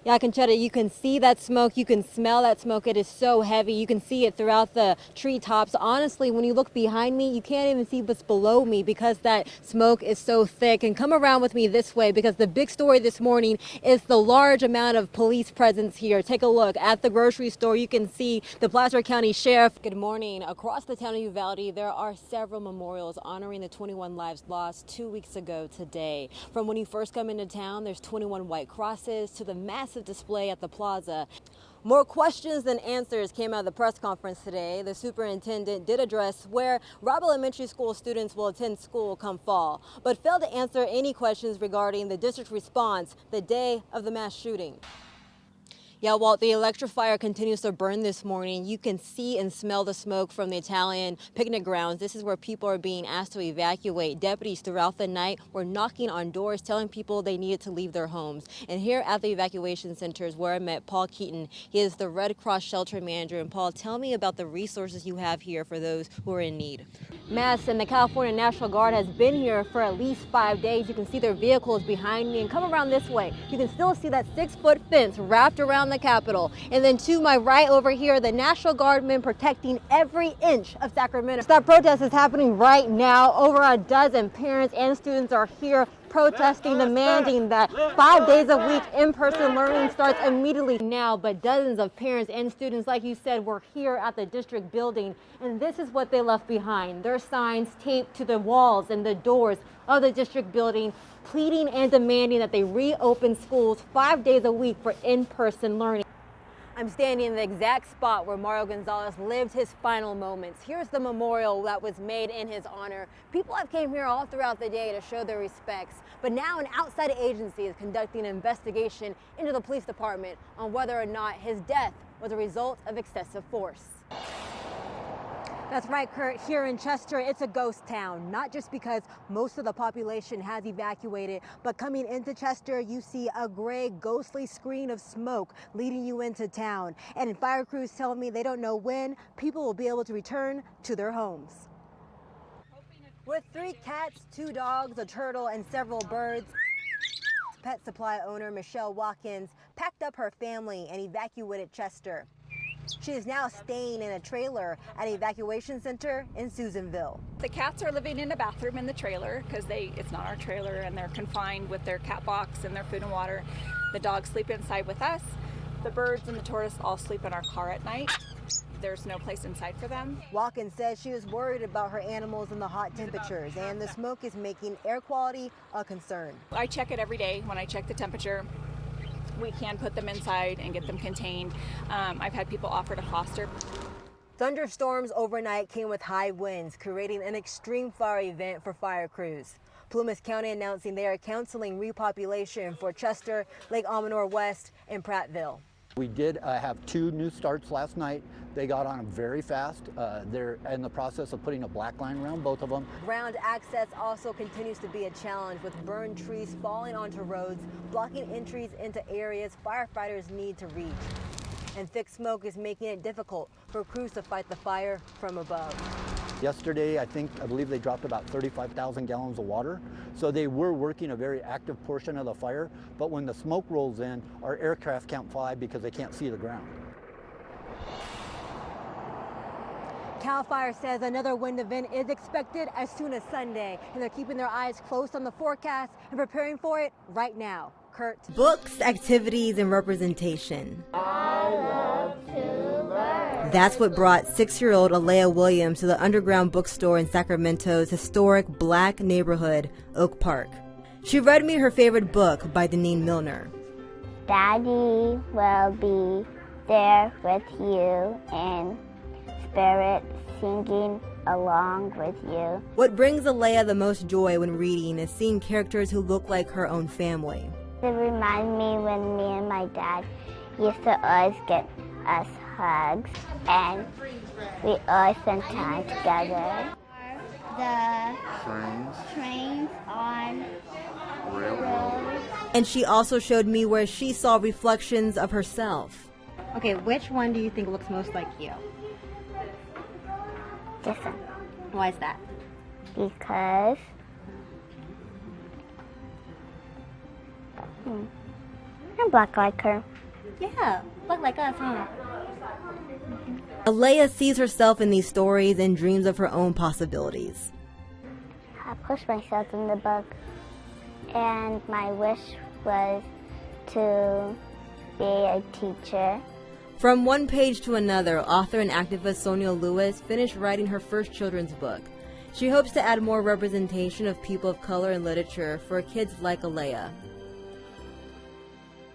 Yeah, Conchetta, you can see that smoke, you can smell that smoke. It is so heavy. You can see it throughout the treetops. Honestly, when you look behind me, you can't even see what's below me because that smoke is so thick. And come around with me this way because the big story this morning is the large amount of police presence here. Take a look at the grocery store. You can see the Placer County Sheriff. Good morning. Across the town of Uvalde, there are several memorials honoring the 21 lives lost 2 weeks ago today. From when you first come into town, there's 21 white crosses to the massive display at the plaza. More questions than answers came out of the press conference today. The superintendent did address where Robb Elementary School students will attend school come fall, but failed to answer any questions regarding the district's response the day of the mass shooting. Yeah, while the electrifier continues to burn this morning, you can see and smell the smoke from the Italian picnic grounds. This is where people are being asked to evacuate. Deputies throughout the night were knocking on doors, telling people they needed to leave their homes. And here at the evacuation center is where I met Paul Keaton. He is the Red Cross shelter manager. And Paul, tell me about the resources you have here for those who are in need. Mass and the California National Guard has been here for at least 5 days. You can see their vehicles behind me, and come around this way. You can still see that 6-foot fence wrapped around the Capitol. And then to my right over here, the National Guardmen protecting every inch of Sacramento. That protest is happening right now. Over a dozen parents and students are here protesting, demanding that 5 days a week in-person learning starts immediately now. But dozens of parents and students, like you said, were here at the district building, and this is what they left behind. Their signs taped to the walls and the doors of the district building, pleading and demanding that they reopen schools 5 days a week for in-person learning. I'm standing in the exact spot where Mario Gonzalez lived his final moments. Here's the memorial that was made in his honor. People have came here all throughout the day to show their respects, but now an outside agency is conducting an investigation into the police department on whether or not his death was a result of excessive force. That's right, Kurt. Here in Chester, it's a ghost town, not just because most of the population has evacuated, but coming into Chester, you see a gray, ghostly screen of smoke leading you into town. And fire crews tell me they don't know when people will be able to return to their homes. With 3 cats, 2 dogs, a turtle, and several birds, pet supply owner Michelle Watkins packed up her family and evacuated Chester. She is now staying in a trailer at an evacuation center in Susanville. The cats are living in a bathroom in the trailer because it's not our trailer, and they're confined with their cat box and their food and water. The dogs sleep inside with us. The birds and the tortoise all sleep in our car at night. There's no place inside for them. Watkins says she is worried about her animals and the hot temperatures, and the smoke is making air quality a concern. I check it every day when I check the temperature. We can put them inside and get them contained. I've had people offer to foster. Thunderstorms overnight came with high winds, creating an extreme fire event for fire crews. Plumas County announcing they are counseling repopulation for Chester, Lake Omonor West, and Prattville. We did have 2 new starts last night. They got on them very fast. They're in the process of putting a black line around both of them. Ground access also continues to be a challenge, with burned trees falling onto roads, blocking entries into areas firefighters need to reach. And thick smoke is making it difficult for crews to fight the fire from above. Yesterday, I believe they dropped about 35,000 gallons of water. So they were working a very active portion of the fire, but when the smoke rolls in, our aircraft can't fly because they can't see the ground. CAL FIRE says another wind event is expected as soon as Sunday, and they're keeping their eyes close on the forecast and preparing for it right now. Kurt. Books, activities, and representation. I love to learn. That's what brought 6-year-old Alea Williams to the underground bookstore in Sacramento's historic Black neighborhood, Oak Park. She read me her favorite book by Deneen Milner. Daddy will be there with you in spirit, singing along with you. What brings Alea the most joy when reading is seeing characters who look like her own family. It reminds me when me and my dad used to always get us hugs, and we always spend time together. The trains on railroads. And she also showed me where she saw reflections of herself. Okay, which one do you think looks most like you? This one. Why is that? Because I'm black like her. Yeah, look like us, huh? Alea sees herself in these stories and dreams of her own possibilities. I pushed myself in the book, and my wish was to be a teacher. From one page to another, author and activist Sonia Lewis finished writing her first children's book. She hopes to add more representation of people of color in literature for kids like Alea.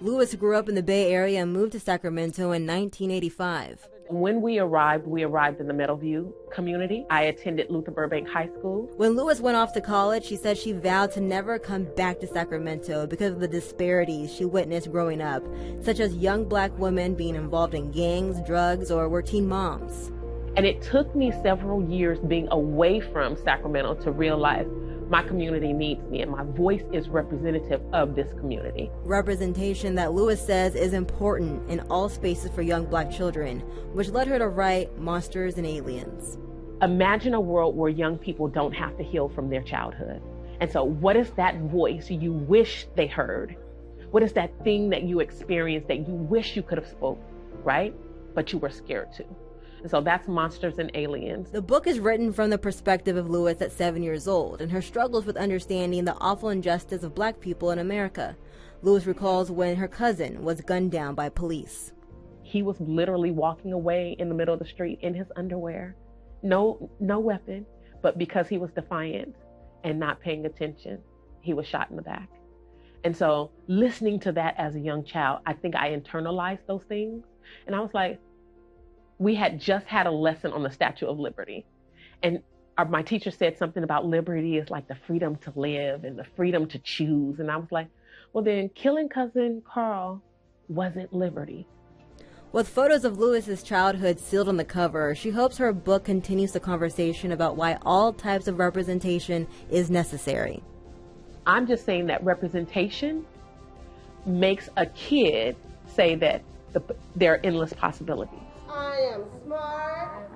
Lewis grew up in the Bay Area and moved to Sacramento in 1985. When we arrived in the Meadowview community. I attended Luther Burbank High School. When Lewis went off to college, she said she vowed to never come back to Sacramento because of the disparities she witnessed growing up, such as young black women being involved in gangs, drugs, or were teen moms. And it took me several years being away from Sacramento to realize my community needs me and my voice is representative of this community. Representation that Lewis says is important in all spaces for young black children, which led her to write Monsters and Aliens. Imagine a world where young people don't have to heal from their childhood. And so what is that voice you wish they heard? What is that thing that you experienced that you wish you could have spoke, right? But you were scared to. And so that's Monsters and Aliens. The book is written from the perspective of Lewis at 7 years old and her struggles with understanding the awful injustice of black people in America. Lewis recalls when her cousin was gunned down by police. He was literally walking away in the middle of the street in his underwear. No weapon, but because he was defiant and not paying attention, he was shot in the back. And so listening to that as a young child, I think I internalized those things. And I was like, we had just had a lesson on the Statue of Liberty. And my teacher said something about liberty is like the freedom to live and the freedom to choose. And I was like, well, then killing cousin Carl wasn't liberty. With photos of Lewis's childhood sealed on the cover, she hopes her book continues the conversation about why all types of representation is necessary. I'm just saying that representation makes a kid say that there are endless possibilities. I am smart.